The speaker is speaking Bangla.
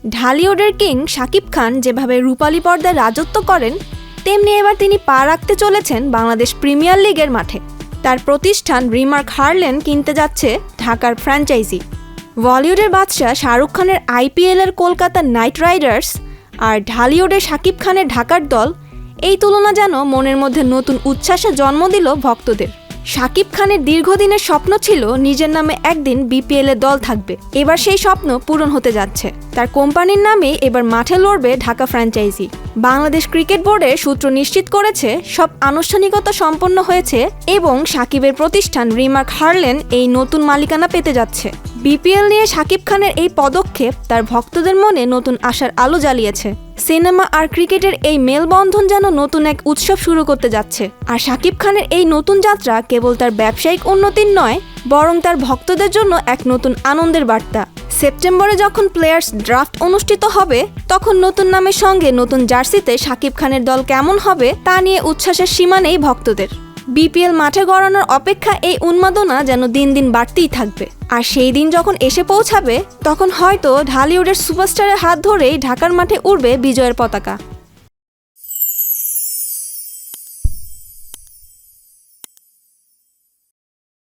ঢালিউডের কিং শাকিব খান যেভাবে রূপালী পর্দায় রাজত্ব করেন, তেমনি এবার তিনি পা রাখতে চলেছেন বাংলাদেশ প্রিমিয়ার লিগের মাঠে। তার প্রতিষ্ঠান রিমার্ক হারল্যান্ড কিনতে যাচ্ছে ঢাকার ফ্র্যাঞ্চাইজি। বলিউডের বাদশা শাহরুখ খানের আইপিএলের কলকাতা নাইট রাইডার্স আর ঢালিউডের শাকিব খানের ঢাকার দল, এই তুলনা যেন মনের মধ্যে নতুন উচ্ছ্বাসে জন্ম দিল ভক্তদের। শাকিব খানের দীর্ঘদিনের স্বপ্ন ছিল নিজের নামে একদিন বিপিএলের দল থাকবে। এবার সেই স্বপ্ন পূরণ হতে যাচ্ছে। তার কোম্পানির নামে এবার মাঠে লড়বে ঢাকা ফ্র্যাঞ্চাইজি। বাংলাদেশ ক্রিকেট বোর্ডের সূত্র নিশ্চিত করেছে সব আনুষ্ঠানিকতা সম্পন্ন হয়েছে এবং শাকিবের প্রতিষ্ঠান রিমার্ক হারল্যান্ড এই নতুন মালিকানা পেতে যাচ্ছে। বিপিএল নিয়ে শাকিব খানের এই পদক্ষেপ তার ভক্তদের মনে নতুন আশার আলো জ্বালিয়েছে। সিনেমা আর ক্রিকেটের এই মেলবন্ধন যেন নতুন এক উৎসব শুরু করতে যাচ্ছে। আর শাকিব খানের এই নতুন যাত্রা কেবল তার ব্যবসায়িক উন্নতির নয়, বরং তার ভক্তদের জন্য এক নতুন আনন্দের বার্তা। সেপ্টেম্বরে যখন প্লেয়ার্স ড্রাফট অনুষ্ঠিত হবে, তখন নতুন নামের সঙ্গে নতুন জার্সিতে শাকিব খানের দল কেমন হবে তা নিয়ে উচ্ছ্বাসের সীমা নেই ভক্তদের। বিপিএল মাঠে গড়ানোর অপেক্ষা এই উন্মাদনা যেন দিন দিন বাড়তেই থাকবে। আর সেই দিন যখন এসে পৌঁছাবে, তখন হয়তো ঢালিউডের সুপারস্টারের হাত ধরেই ঢাকার মাঠে উড়বে বিজয়ের পতাকা।